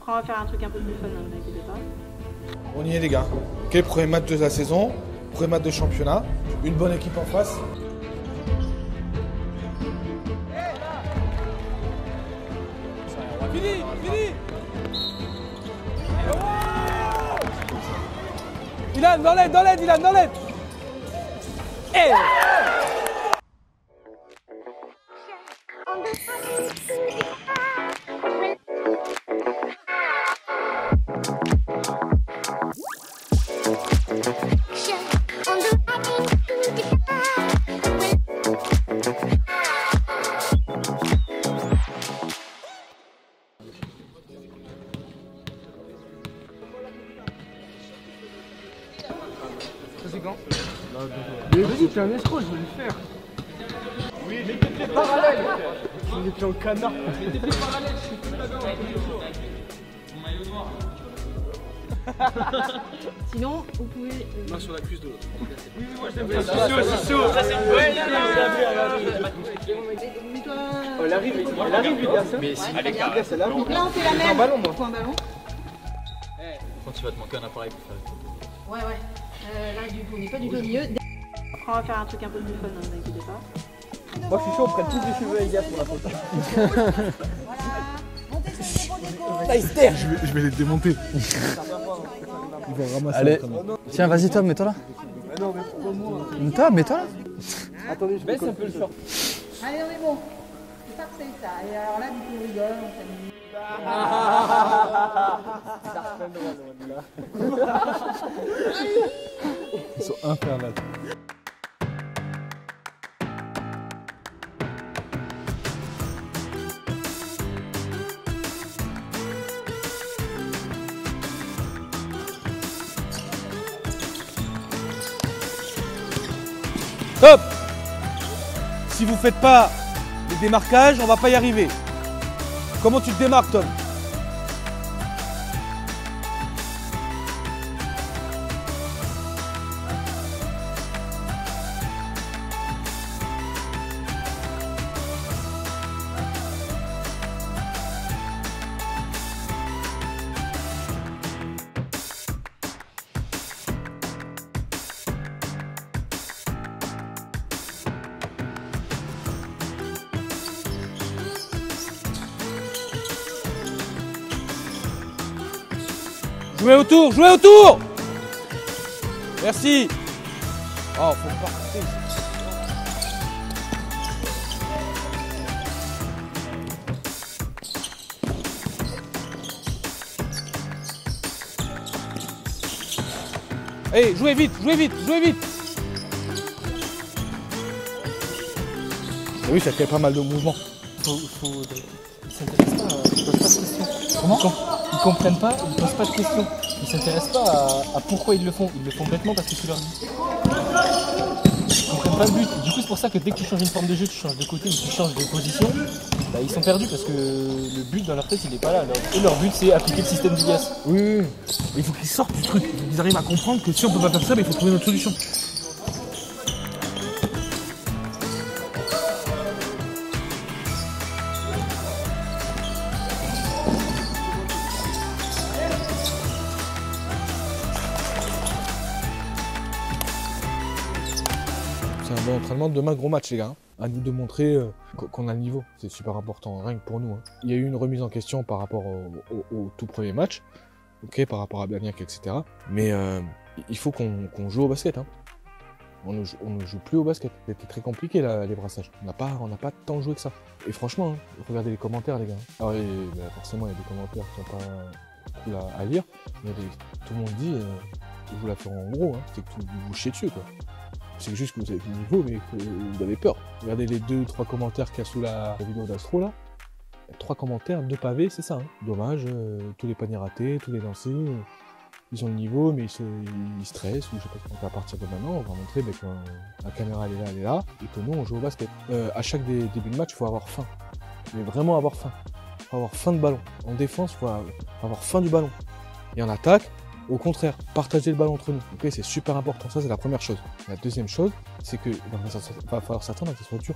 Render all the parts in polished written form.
Après, on va faire un truc un peu plus fun, ne vous inquiétez pas. On y est les gars. Ok, premier match de la saison, premier match de championnat, une bonne équipe en face. Fini. Dylan, dans l'aide, Dylan, dans l'aide. Hey. C'est quand? Mais vas-y, t'es un escroc, je vais le faire. Oui, mais t'es fait parallèle. On était en canard. Mais t'es fait parallèle, je suis tout là-bas. Mon maillot noir. Sinon, vous pouvez... Main sur la cuisse de l'autre. Oui, moi je l'aime bien. C'est chaud. Ça c'est une bonne Mets-toi... Elle arrive, lui, personne. Mais si, allez, là, on fait la même. Un ballon, moi. Faut un ballon. Quand tu vas te manquer un appareil pour faire les photos. Ouais. Là, du coup, on n'est pas du tout au milieu. Après, on va faire un truc un peu plus fun, ne vous inquiétez pas. Moi je suis chaud, on prenne tous les cheveux à Elias pour la photo. Je vais les démonter. Ils vont ramasser. Allez, tiens, vas-y Tom, mets-toi là. Non, mais pourquoi moi? Mets-toi là. Attendez, je baisse un peu le short. Allez, on est bon. C'est parfait, ça. Et alors là, du coup, on rigole, on s'amuse. Ils sont infernales. Top! Si vous faites pas les démarquages, on va pas y arriver. Comment tu te démarques, Tom? Jouez autour! Merci! Oh, faut pas rester. Allez, jouez vite! Oui, ça fait pas mal de mouvements. Ils s'intéressent pas, ils posent pas de questions. Comment? Ils comprennent pas, ils posent pas de questions. Ils s'intéressent pas à pourquoi ils le font. Ils le font bêtement parce que tu leur dis. Ils comprennent pas le but. Du coup, c'est pour ça que dès que tu changes une forme de jeu, tu changes de côté ou tu changes de position, bah, ils sont perdus parce que le but dans leur tête, il est pas là. Et leur but, c'est appliquer le système d'Ilias. Oui. Il faut qu'ils sortent du truc. Il faut qu'ils arrivent à comprendre que si on peut pas faire ça, il faut trouver une autre solution. C'est un bon entraînement. Demain, gros match, les gars. À nous de montrer qu'on a le niveau. C'est super important, rien que pour nous. Il y a eu une remise en question par rapport au tout premier match. Ok, par rapport à Blagnac, etc. Mais il faut qu'on joue au basket. On ne joue plus au basket. C'était très compliqué là, les brassages. On n'a pas tant joué que ça. Et franchement, regardez les commentaires, les gars. Alors, forcément, il y a des commentaires qui sont pas cool à lire. Mais tout le monde dit, je vous la fais en gros, c'est que vous vous chiez dessus, quoi. C'est juste que vous avez le niveau, mais que vous avez peur. Regardez les 2-3 commentaires qu'il y a sous la vidéo d'Astro, là. 3 commentaires, 2 pavés, c'est ça. Dommage, tous les paniers ratés, tous les lancers, ils ont le niveau, mais ils stressent, ou je sais pas. Donc à partir de maintenant, on va montrer que la caméra elle est là, et que nous on joue au basket. À chaque début de match, il faut avoir faim. Mais vraiment avoir faim. Il faut avoir faim de ballon. En défense, il faut avoir faim du ballon. Et en attaque, au contraire, partager le ballon entre nous. Ok, c'est super important, ça c'est la première chose. La deuxième chose, c'est que va falloir s'attendre à que ce soit dur.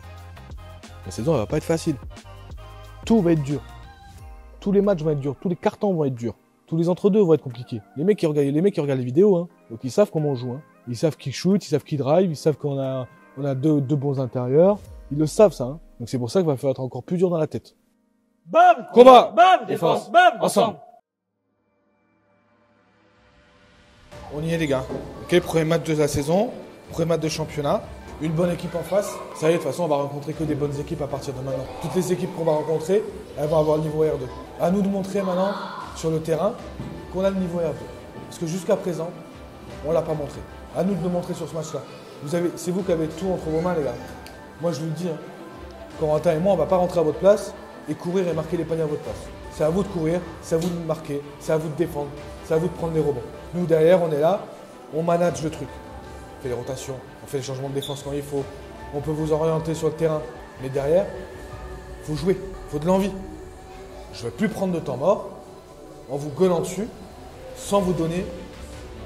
La saison elle va pas être facile. Tout va être dur. tous les matchs vont être durs, tous les cartons vont être durs. Tous les entre-deux vont être compliqués. Les mecs qui regardent les vidéos, hein, donc ils savent comment on joue. Hein. Ils savent qui shoot, ils savent qui drive, ils savent qu'on a deux bons intérieurs. Ils le savent ça. Hein. Donc c'est pour ça qu'il va falloir être encore plus dur dans la tête. Bam! Combat! Bam! Défense! Bam! Ensemble! On y est les gars. Ok, premier match de la saison, premier match de championnat. Une bonne équipe en face. Ça y est, de toute façon, on va rencontrer que des bonnes équipes à partir de maintenant. Toutes les équipes qu'on va rencontrer, elles vont avoir le niveau R2. À nous de montrer maintenant, sur le terrain, qu'on a le niveau R2. Parce que jusqu'à présent, on ne l'a pas montré. À nous de le montrer sur ce match-là. C'est vous qui avez tout entre vos mains, les gars. Moi, je vous le dis, hein, Corentin et moi, on ne va pas rentrer à votre place et courir et marquer les paniers à votre place. C'est à vous de courir, c'est à vous de marquer, c'est à vous de défendre, c'est à vous de prendre les rebonds. Nous, derrière, on est là, on manage le truc. On fait les rotations, on fait les changements de défense quand il faut. On peut vous orienter sur le terrain. Mais derrière, il faut jouer, il faut de l'envie. Je ne veux plus prendre de temps mort en vous gueulant dessus sans vous donner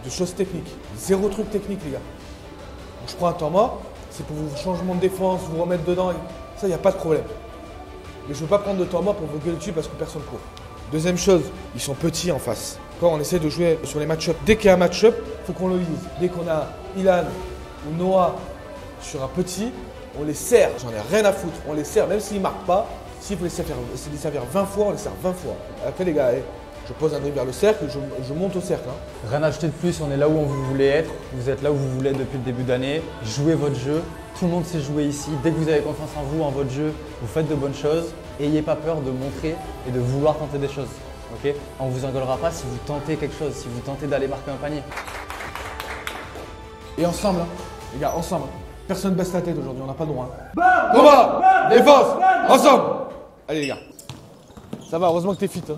de choses techniques. Zéro truc technique, les gars. Donc, je prends un temps mort, c'est pour vos changements de défense, vous remettre dedans. Ça, il n'y a pas de problème. Mais je ne veux pas prendre de temps mort pour vous gueuler dessus parce que personne ne court. Deuxième chose, ils sont petits en face. Quand on essaie de jouer sur les match-up, dès qu'il y a un match-up, il faut qu'on le lise. Dès qu'on a Ilan ou Noah sur un petit, on les serre. J'en ai rien à foutre. On les serre, même s'ils ne marquent pas. S'il faut les servir 20 fois, on les sert 20 fois. Après les gars, je pose un dribble vers le cercle, je monte au cercle. Hein. Rien à ajouter de plus, on est là où vous voulez être. Vous êtes là où vous voulez être depuis le début d'année. Jouez votre jeu. Tout le monde sait jouer ici. Dès que vous avez confiance en vous, en votre jeu, vous faites de bonnes choses. Ayez pas peur de montrer et de vouloir tenter des choses. Okay, on ne vous engueulera pas si vous tentez quelque chose, si vous tentez d'aller marquer un panier. Et ensemble, hein, les gars, ensemble. Personne ne baisse la tête aujourd'hui, on n'a pas le droit. Hein. Combat, défense, ensemble. Allez les gars. Ça va, heureusement que t'es fit. Hein.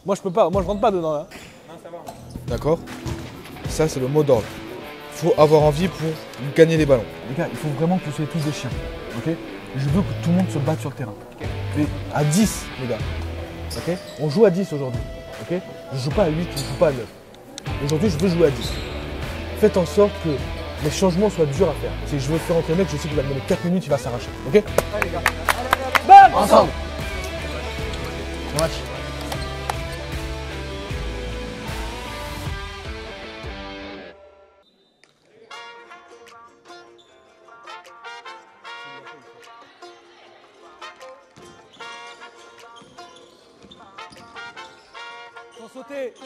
Moi je peux pas, moi je rentre pas dedans là. Non, ça va. D'accord. Ça c'est le mot d'ordre. Il faut avoir envie pour gagner les ballons. Les gars, il faut vraiment que vous soyez tous des chiens. Ok. Je veux que tout le monde se batte sur le terrain. Okay. Mais à 10, les gars. Okay, on joue à 10 aujourd'hui. Okay, je ne joue pas à 8, je ne joue pas à 9. Aujourd'hui, je veux jouer à 10. Faites en sorte que les changements soient durs à faire. Si je veux faire entrer un mec, je sais qu'il va me donner 4 minutes, il va s'arracher. Ok. Allez les gars. Bam. Ensemble. Bon match.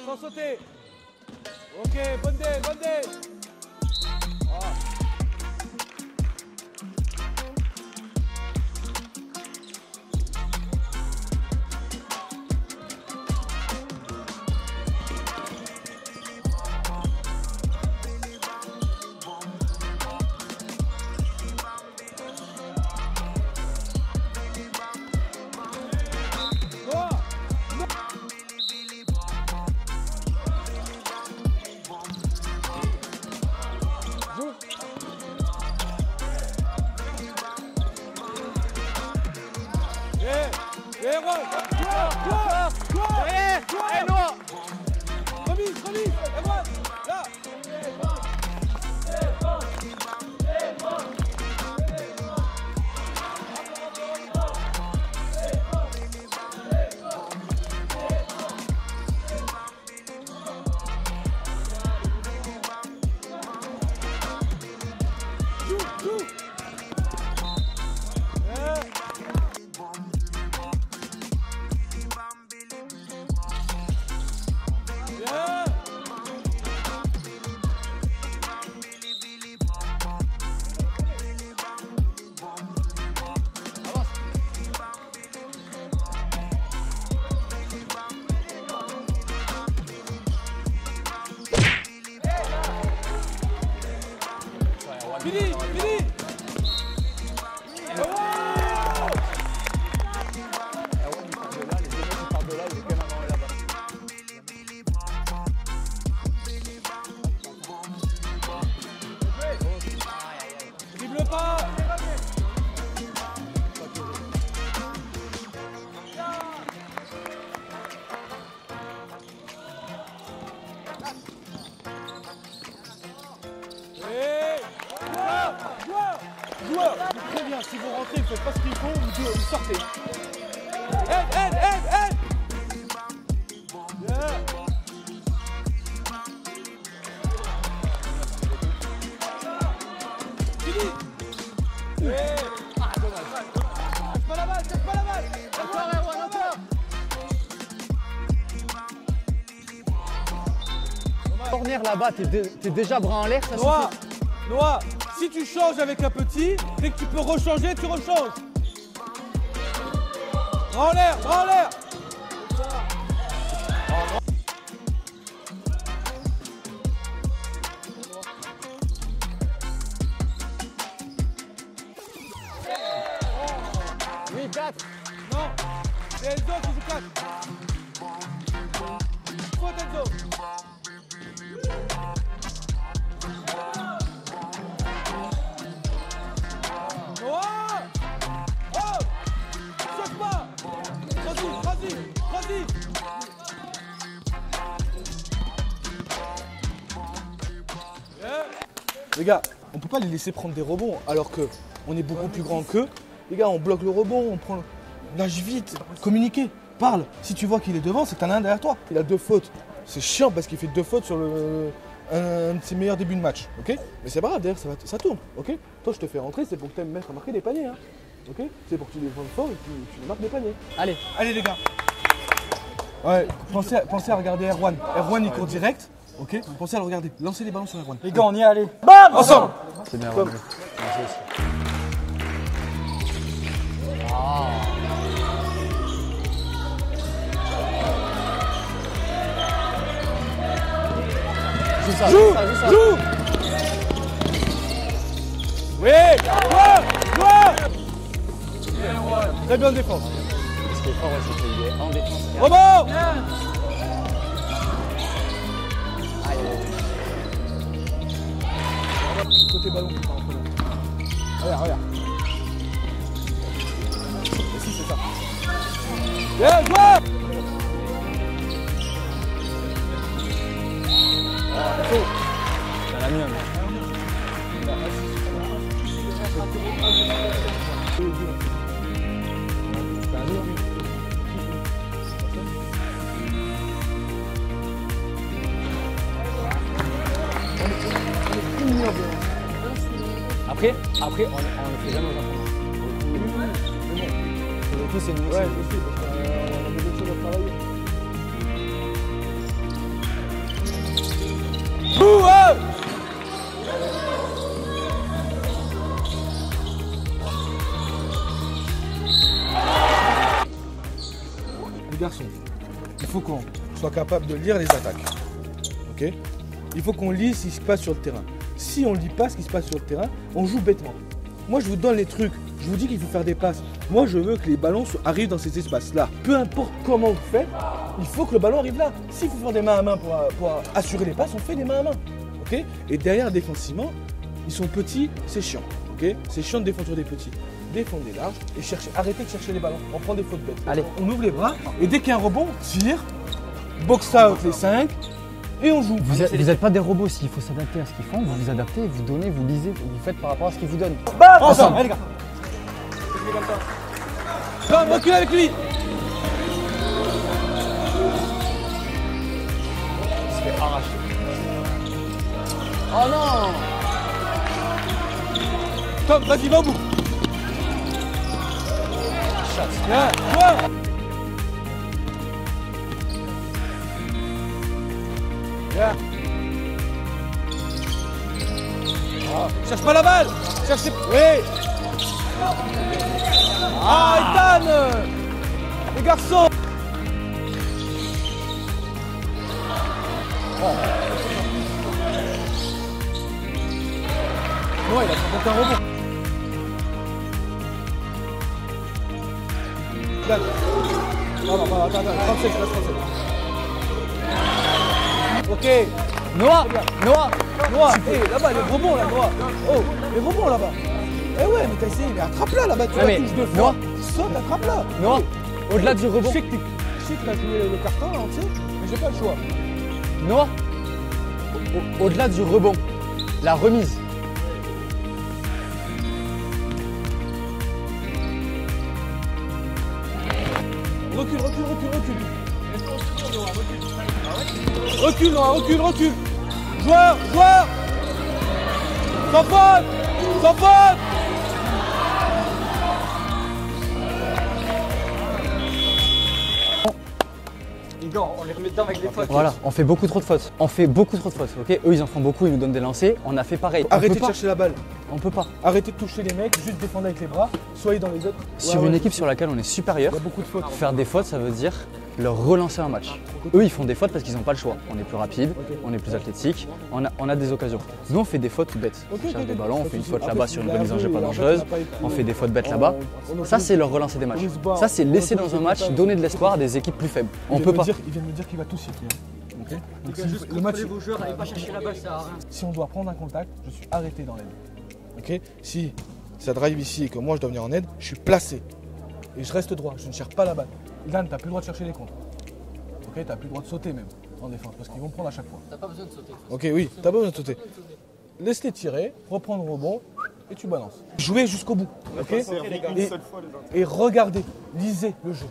Sans sauter. Ok, bonne dé. Ah. Fini. Dribble pas. Joueur, très bien, si vous rentrez, vous faites pas ce qu'il faut, vous sortez. Aide. Corner là-bas, t'es déjà bras en l'air, ça Noah, suffit. Noah, si tu changes avec un petit, dès que tu peux rechanger, tu rechanges. Bras en l'air, bras en l'air. Oui, 4. Non, c'est Enzo qui joue 4. Faute Enzo. Noah! Oh! Saute pas! Vas-y! Les gars, on peut pas les laisser prendre des rebonds alors que on est beaucoup plus grand qu'eux. Les gars, on bloque le rebond, on prend. Nage vite, communiquez, parle. Si tu vois qu'il est devant, c'est que t'en as un derrière toi. Il a 2 fautes. C'est chiant parce qu'il fait 2 fautes sur un de ses meilleurs débuts de match, ok? Mais c'est pas grave, derrière ça tourne, ok? Toi je te fais rentrer, c'est pour que tu aimes mettre à marquer des paniers, hein? Ok? C'est pour que tu défendes fort et que tu marques des paniers. Allez les gars. Ouais, pensez à regarder Erwan. Erwan il court direct, ok? Pensez à le regarder. Lancez les ballons sur Erwan. Les gars, on y est allé. Bam! Ensemble! C'est bien, Comme- Merci aussi. Joue! Oui! Toi! Très bien défense. Ce qui est fort, c'est qu'il est en défense. Rebond! Côté ballon. Regarde. Ici, c'est ça. Bien, joueur! T'as la mienne. Après, on ne fait jamais aux enfants. Pour le coup, c'est nous. Ouais, je sais, parce qu'on a des choses à travailler. Les garçons, il faut qu'on soit capable de lire les attaques. Ok? Il faut qu'on lise ce qui se passe sur le terrain. Si on ne lit pas ce qui se passe sur le terrain, on joue bêtement. Moi, je vous donne les trucs. Je vous dis qu'il faut faire des passes. Moi, je veux que les ballons arrivent dans ces espaces-là. Peu importe comment vous faites, il faut que le ballon arrive là. S'il faut faire des mains à main pour assurer les passes, on fait des mains à main. Ok? Et derrière, défensivement, ils sont petits, c'est chiant. Ok? C'est chiant de défendre sur des petits. Défendez large et arrêtez de chercher les ballons. On prend des fautes bêtes. Allez. On ouvre les bras et dès qu'il y a un rebond, tire, box out les 5 et on joue. Vous n'êtes pas des robots, s'il faut s'adapter à ce qu'ils font, vous vous adaptez, vous donnez, vous lisez, vous faites par rapport à ce qu'ils vous donnent. Bam! Ensemble, allez les gars. Bam, recule avec lui. Il se fait arracher. Oh non! Tom, vas-y, va au bout. Bien, toi. Bien. Oh, cherche pas la balle. Cherche. Oui. Ah, Ethan. Les garçons. Oh. Non, il a tenté un rebond. Non, attends, 37, je reste 37. Ok. Noah! Noah, hey, là-bas, les rebonds là, Noah. Oh, les rebonds là-bas. Eh ouais, mais t'as essayé, mais attrape-la là-bas, tu Ouais, la mais touches 2 fois. Noah. Saute, attrape-la. Noah, au-delà du rebond. Je sais que t'as joué le carton là, tu sais, mais j'ai pas le choix. Noah, au-delà du rebond, la remise. Recule. Recule, Noah, recule. Joueur. Sans faute. Les gars, on les remet dedans avec des fautes. Voilà, on fait beaucoup trop de fautes. On fait beaucoup trop de fautes, ok? Eux, ils en font beaucoup, ils nous donnent des lancers. On a fait pareil. Arrêtez de chercher la balle. On peut pas. Arrêtez de toucher les mecs, juste défendre avec les bras, soyez dans les autres. Sur une équipe sur laquelle on est supérieur, Il y a beaucoup de fautes. faire des fautes, ça veut dire leur relancer un match. Eux, ils font des fautes parce qu'ils n'ont pas le choix. On est plus rapide, on est plus athlétique, on a des occasions. Nous, on fait des fautes bêtes. On cherche des ballons, on fait une faute là-bas sur une remise en jeu pas dangereuse, on fait des fautes bêtes là-bas. Ça, c'est leur relancer des matchs. Ça, c'est laisser dans un match, donner de l'espoir à des équipes plus faibles. On peut pas. Il vient de me dire qu'il va tout siffler. Okay. Donc, Juste le match, contrôlez vos joueurs, allez pas chercher la balle, ça sert à rien. si on doit prendre un contact, je suis arrêté dans l'aide. Ok. Si ça drive ici et que moi je dois venir en aide, je suis placé. Et je reste droit, je ne cherche pas la balle. Ilan, t'as plus le droit de chercher les contres. Ok, t'as plus le droit de sauter même en défense parce qu'ils vont prendre à chaque fois. T'as pas besoin de sauter. Ok, oui, t'as pas besoin de sauter. Laisse-les tirer, reprendre le rebond et tu balances. Jouez jusqu'au bout. Ok. Et regardez, lisez le jeu.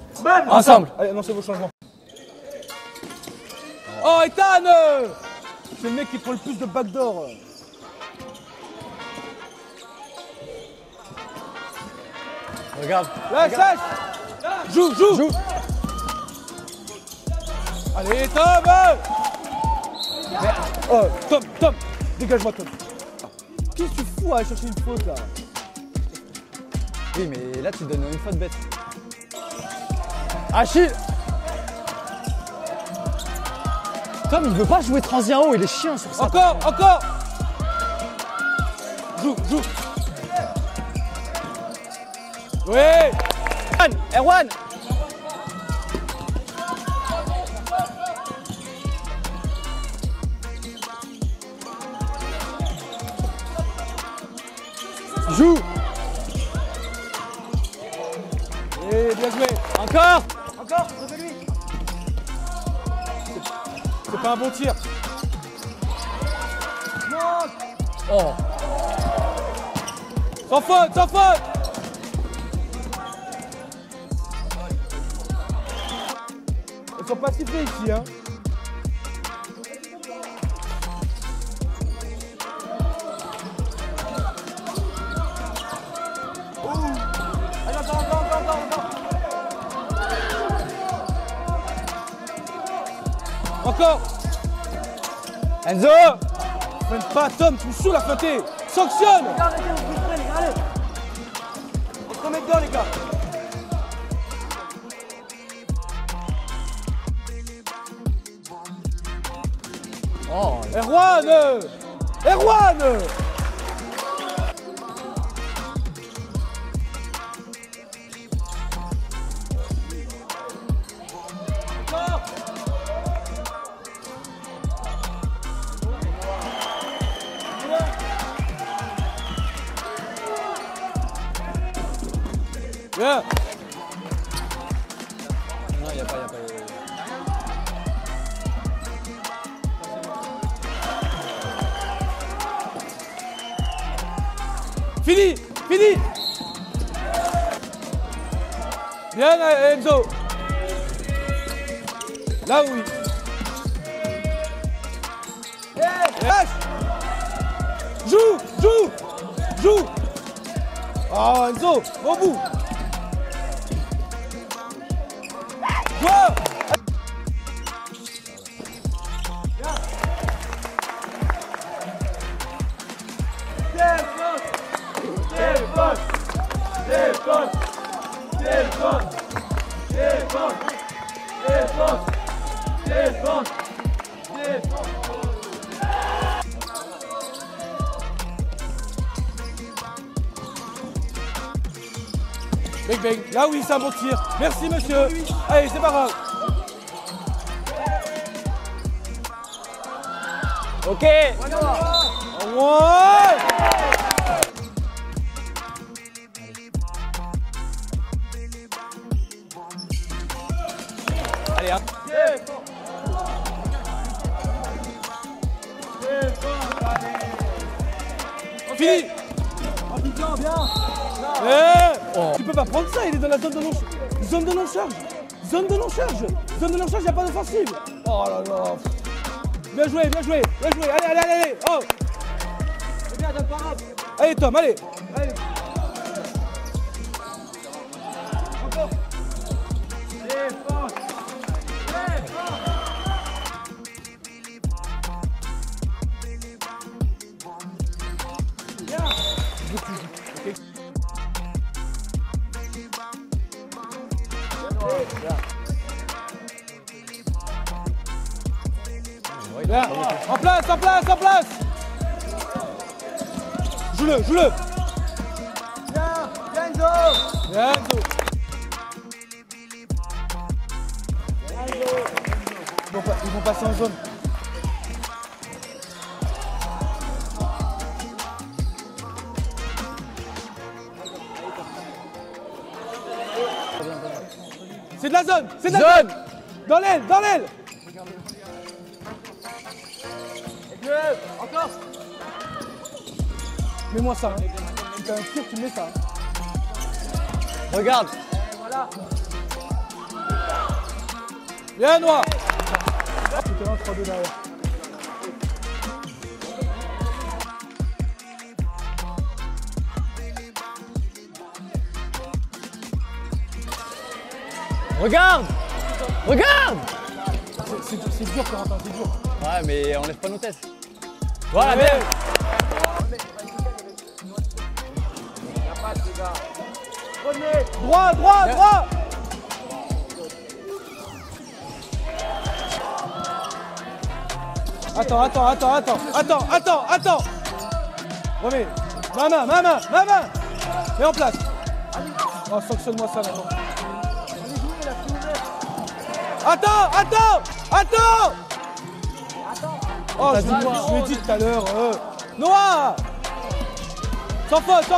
Ensemble. Allez, annoncez vos changements. Oh, Ethan! C'est le mec qui prend le plus de backdoor. Regarde. Lâche! Joue! Allez, Tom! Oh, Tom! Dégage-moi, Tom. Qu'est-ce que tu fous à aller chercher une faute là? Oui, mais là, tu donnes une faute bête. Achille! Tom, il veut pas jouer transien haut, il est chiant sur ça. Encore! Joue! Oui! Erwan! Joue! Et bien joué! Encore! Refais-lui! C'est pas un bon tir! Oh! Sans faute! Ils sont pas sifflés ici, hein? Encore! Enzo! Même pas Tom, tu me saoules à feinter! Sanctionne! Arrêtez, vous vous prenez, allez. On se remet dedans, les gars. Oh! Erwan! Bien! Non, y a pas. Fini! Bien Enzo! Là oui! Lâche! Joue! Oh Enzo! Au bout! Joueur! Bang. Là oui, c'est un bon tir. Merci monsieur. Allez, c'est pas grave. Ok! Ouais. Allez, hein. Fini. Tu peux pas prendre ça, il est dans la zone de non-charge. Zone de non-charge, y a pas d'offensive. Oh là là. Bien joué. Allez. Oh. C'est bien, donne pas grave. Allez Tom, allez. Encore. Défense. Bien. En place, en place, en place. Joue-le, joue-le. Bien, Enzo. Bien, Enzo. Ils vont passer en zone. C'est de la zone, c'est de la zone. Dans l'aile, dans l'aile. Encore. Mets-moi ça. Hein. Si t'as un tir, tu mets ça. Hein. Regarde. Voilà. Bien, Noah. C'était un 3-2 derrière. Regarde. Regarde. C'est dur, Corentin, c'est dur. Ouais, mais on lève pas nos têtes. Voilà, bien. Droit, droit, droit. Attends. Remets. Ma main. Mets en place. Oh, sanctionne-moi ça maintenant. Attends. Oh, je l'ai dit tout à l'heure. Noah. Sans faute.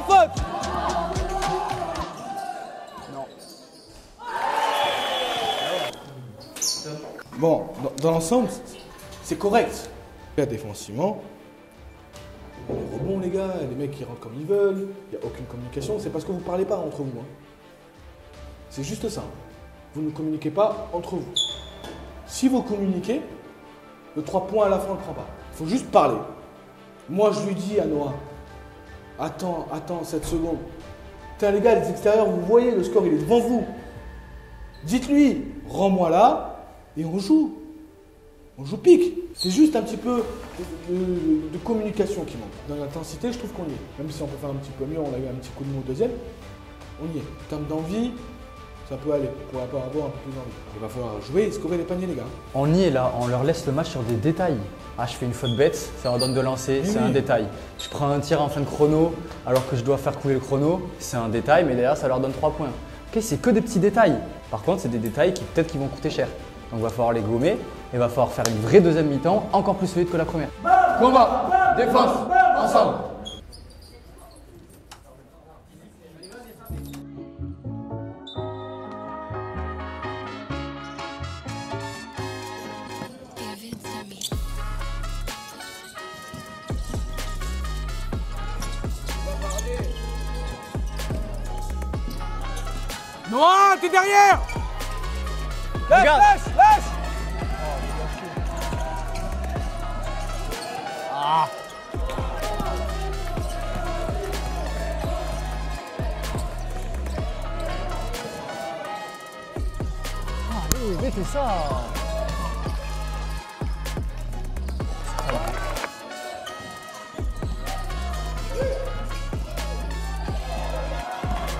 Non. Bon, dans l'ensemble, c'est correct. Là, défensivement, les rebonds, les gars, les mecs qui rentrent comme ils veulent, il n'y a aucune communication, c'est parce que vous ne parlez pas entre vous. Hein. C'est juste ça. Vous ne communiquez pas entre vous. Si vous communiquez, le 3 points à la fin, on ne le prend pas. Il faut juste parler. Moi, je lui dis à Noah, attends, 7 secondes. Putain, les gars, les extérieurs, vous voyez, le score, il est devant vous. Dites-lui, rends-moi là, et on joue. On joue pique. C'est juste un petit peu de communication qui manque. Dans l'intensité, je trouve qu'on y est. Même si on peut faire un petit peu mieux, on a eu un petit coup de mou au deuxième, on y est. En termes d'envie, ça peut aller. On pourrait avoir un peu plus d'envie. Il va falloir jouer et scorer les paniers, les gars. On y est là, on leur laisse le match sur des détails. Ah, je fais une faute bête, ça leur donne de lancer, c'est un détail. Je prends un tir en fin de chrono alors que je dois faire couler le chrono, c'est un détail, mais derrière ça leur donne 3 points. Ok, c'est que des petits détails. Par contre, c'est des détails qui peut-être vont coûter cher. Donc il va falloir les gommer et il va falloir faire une vraie deuxième mi-temps encore plus solide que la première. Combat, défense, ensemble. Noah, t'es derrière. Lâche. Allez, mettez ça.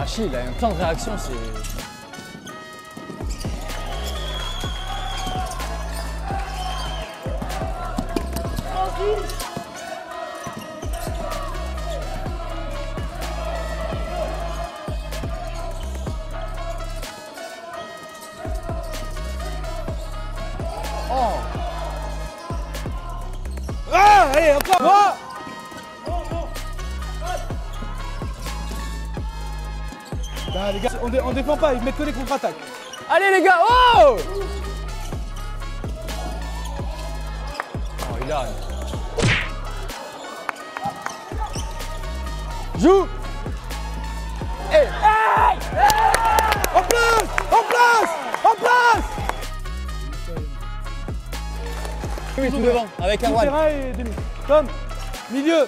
Achille, il a un temps de réaction, c'est... Ah, allez, encore. Noah. Bah, les gars, on défend pas, ils mettent que les contre-attaques. Allez les gars, oh! Oh, il a... Joue! Hey! En place. Oui, tout devant, avec Tout Erwan. terrain et demi. Tom, milieu.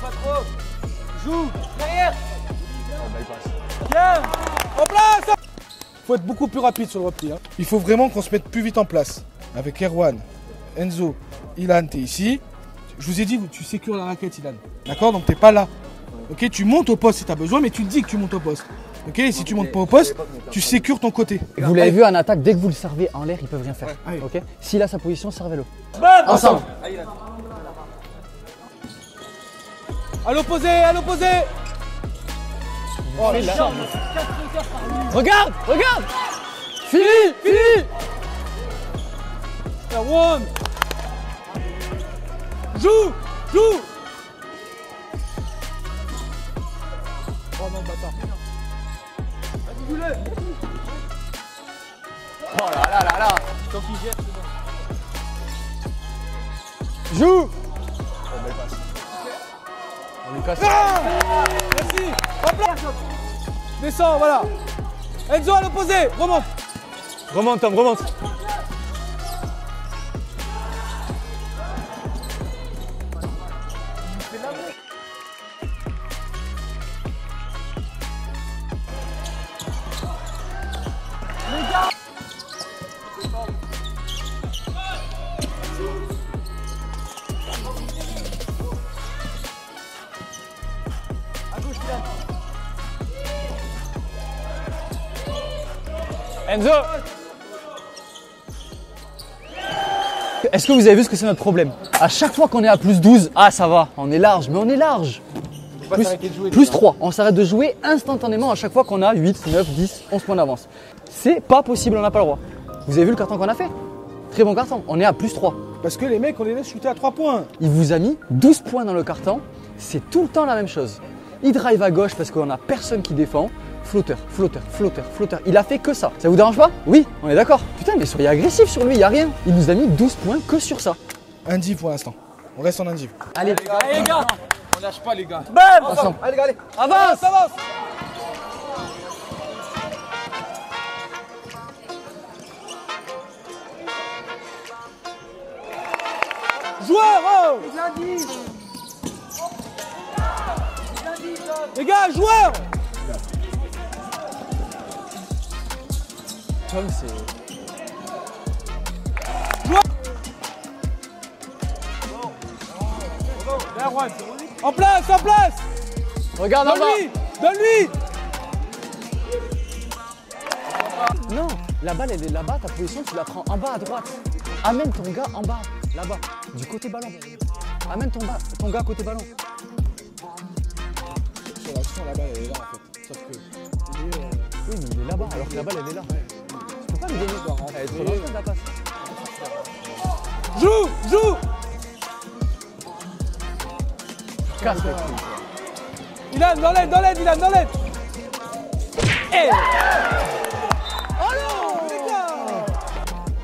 Pas trop. Joue. Derrière. Bien. En place. Faut être beaucoup plus rapide sur le repli. Hein. Il faut vraiment qu'on se mette plus vite en place. Avec Erwan, Enzo, Ilan, t'es ici. Je vous ai dit, tu sécures la raquette, Ilan. D'accord? Donc t'es pas là. Ok, tu montes au poste si t'as besoin, mais tu le dis que tu montes au poste. Ok, et si tu montes pas au poste, tu sécures ton côté. Vous l'avez vu en attaque, dès que vous le servez en l'air, ils peuvent rien faire. Allez. Ok. S'il a sa position, servez-le. Ensemble. À l'opposé, à l'opposé. Oh, là. Regarde, regarde. Fini, fini. Erwan. Joue, joue. Oh non, bâtard. Oh là là là là. Joue. On lui casse. Ah, merci. Hop là. Descends, voilà. Enzo à l'opposé, remonte. Remonte Tom, remonte. Enzo. Est-ce que vous avez vu ce que c'est notre problème? À chaque fois qu'on est à plus 12, ah ça va, on est large, mais on est large. Plus 3, on s'arrête de jouer instantanément à chaque fois qu'on a 8, 9, 10, 11 points d'avance. C'est pas possible, on n'a pas le droit. Vous avez vu le carton qu'on a fait? Très bon carton, on est à plus 3. Parce que les mecs, on les laisse shooter à 3 points. Il vous a mis 12 points dans le carton, c'est tout le temps la même chose. Il drive à gauche parce qu'on a personne qui défend. Flotteur, flotteur, flotteur, flotteur. Il a fait que ça. Ça vous dérange pas? Oui, on est d'accord. Putain, mais soyez agressif sur lui, y a rien. Il nous a mis 12 points que sur ça. Un div pour l'instant. On reste en un div. Allez, Allez les gars, on lâche pas les gars. bam, ensemble. Allez les gars, allez. Avance, avance. Joueur, oh. Les gars, joueurs. Tom, c'est... En place, en place. Regarde en bas. Donne-lui, donne-lui. Non, la balle elle est là-bas, ta position tu la prends en bas à droite. Amène ton gars en bas, là-bas, du côté ballon. Amène ton gars côté ballon. Sur l'action, la balle, elle est là en fait. Sauf que il est, Oui, mais il est là-bas alors que la balle elle est là. Tu peux pas lui donner, elle est trop dangereuse la passe. Joue, joue. Casse les couilles. Ilan, dans l'aide, Ilan, dans l'aide. Eh Oh non, les gars.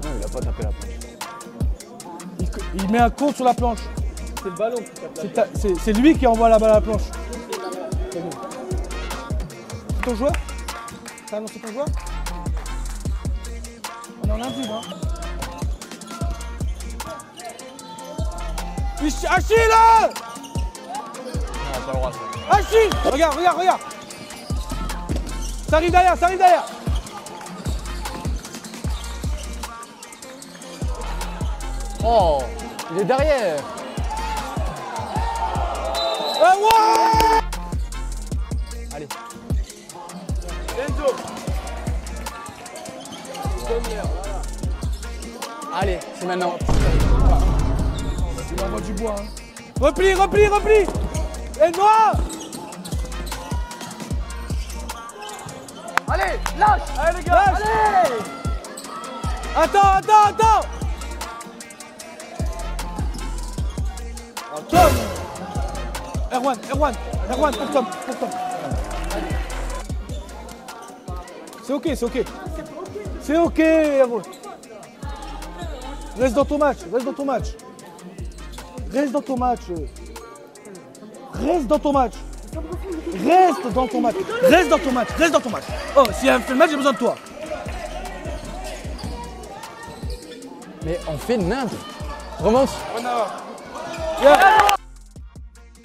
Non, il a pas tapé la planche. Il met un compte sur la planche. C'est le ballon qui tape. C'est lui qui envoie la balle à la planche. C'est ton joueur? T'as annoncé ton joueur? On est en indive, hein. Achille là! Non, pas le droit ça. Achille! Regarde, regarde, regarde! Ça arrive derrière, ça arrive derrière! Oh, il est derrière. Ah ouais! Allez. Enzo. Allez, c'est maintenant. Il envoie du bois, hein. Repli, repli, repli! Et noir! Allez, lâche. Allez les gars, Lâche. allez. Attends, attends, attends! Tom! Erwan, pour Tom, pour Tom. C'est ok, c'est ok. C'est ok, Erwan. Reste dans ton match, reste dans ton match. Reste dans ton match. Reste dans ton match. Reste dans ton match. Reste dans ton match. Reste dans ton match. Oh, si elle fait le match, j'ai besoin de toi. Mais on fait n'importe. Remonte.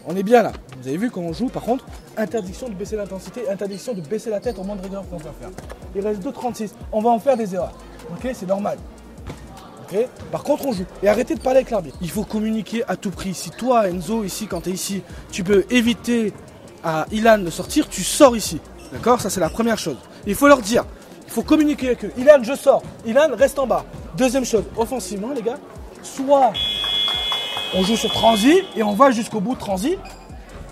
On est bien là. Vous avez vu comment on joue. Par contre, interdiction de baisser l'intensité, interdiction de baisser la tête au moindre erreur qu'on va faire. Il reste 2,36. On va en faire des erreurs. Ok, c'est normal. Ok. Par contre, on joue. Et arrêtez de parler avec l'arbitre. Il faut communiquer à tout prix. Si toi, Enzo, ici, quand tu es ici, tu peux éviter à Ilan de sortir, tu sors ici. D'accord? Ça, c'est la première chose. Il faut leur dire. Il faut communiquer avec eux. Ilan, je sors. Ilan, reste en bas. Deuxième chose, offensivement, les gars, soit on joue sur transi et on va jusqu'au bout de transi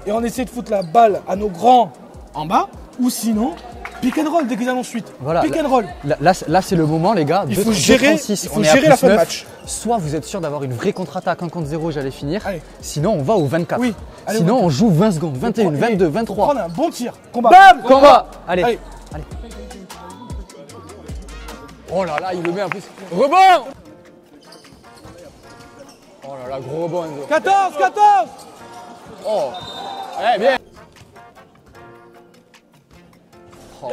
et on essaie de foutre la balle à nos grands en bas, ou sinon, pick and roll dès qu'ils annoncent suite. Voilà, Pick and roll. Là, c'est le moment, les gars. Il faut gérer, 2-36, il faut on est à gérer la plus fin de 9. match. Soit vous êtes sûr d'avoir une vraie contre-attaque 1 contre 0, j'allais finir. Allez. Sinon, on va au 24. Oui. Allez, Sinon, au 24. on joue 20 secondes, 21, 22, Faut 23. prendre un bon tir. Combat. Bam, combat. Allez. Allez. Oh là là, il le met en plus. Rebond. Oh là là, gros rebond, Enzo. 14. Oh. Eh, bien. Oh.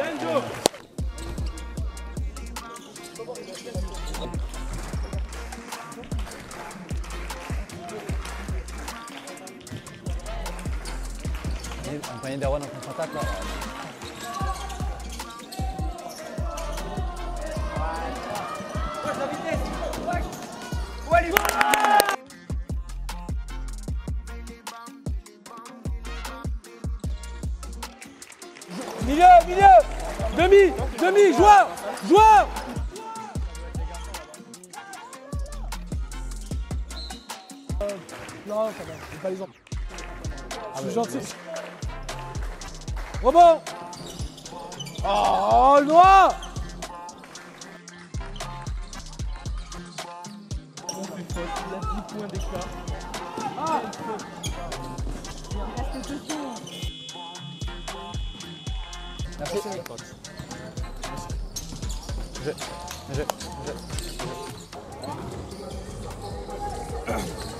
Un panier d'Erwan en contre-attaque là. Milieu. Demi, joueur. Non, ça va, c'est pas les gens. Je suis gentil. Rebond. Oh, noir.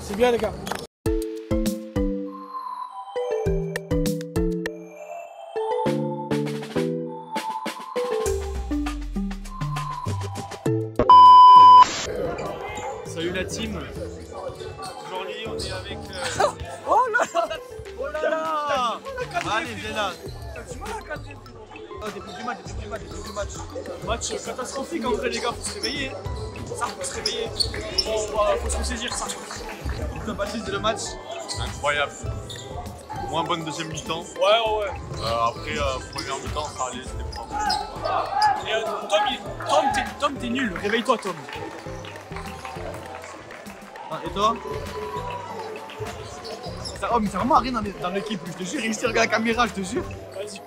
C'est bien les gars. Salut la team. Aujourd'hui on est avec. Allez, viens là. Début du match. Match catastrophique en vrai les gars, faut se réveiller. Ça, faut se réveiller. Faut se ressaisir ça. T'as passé le match. Incroyable. Moins bonne deuxième mi-temps. Ouais. Après, première mi-temps, ça allait, c'était pas. Et Tom, t'es nul. Réveille-toi, Tom. Ah, et toi? Oh, mais c'est vraiment rien dans l'équipe, je te jure. Il regarde la caméra, je te jure. Vas-y.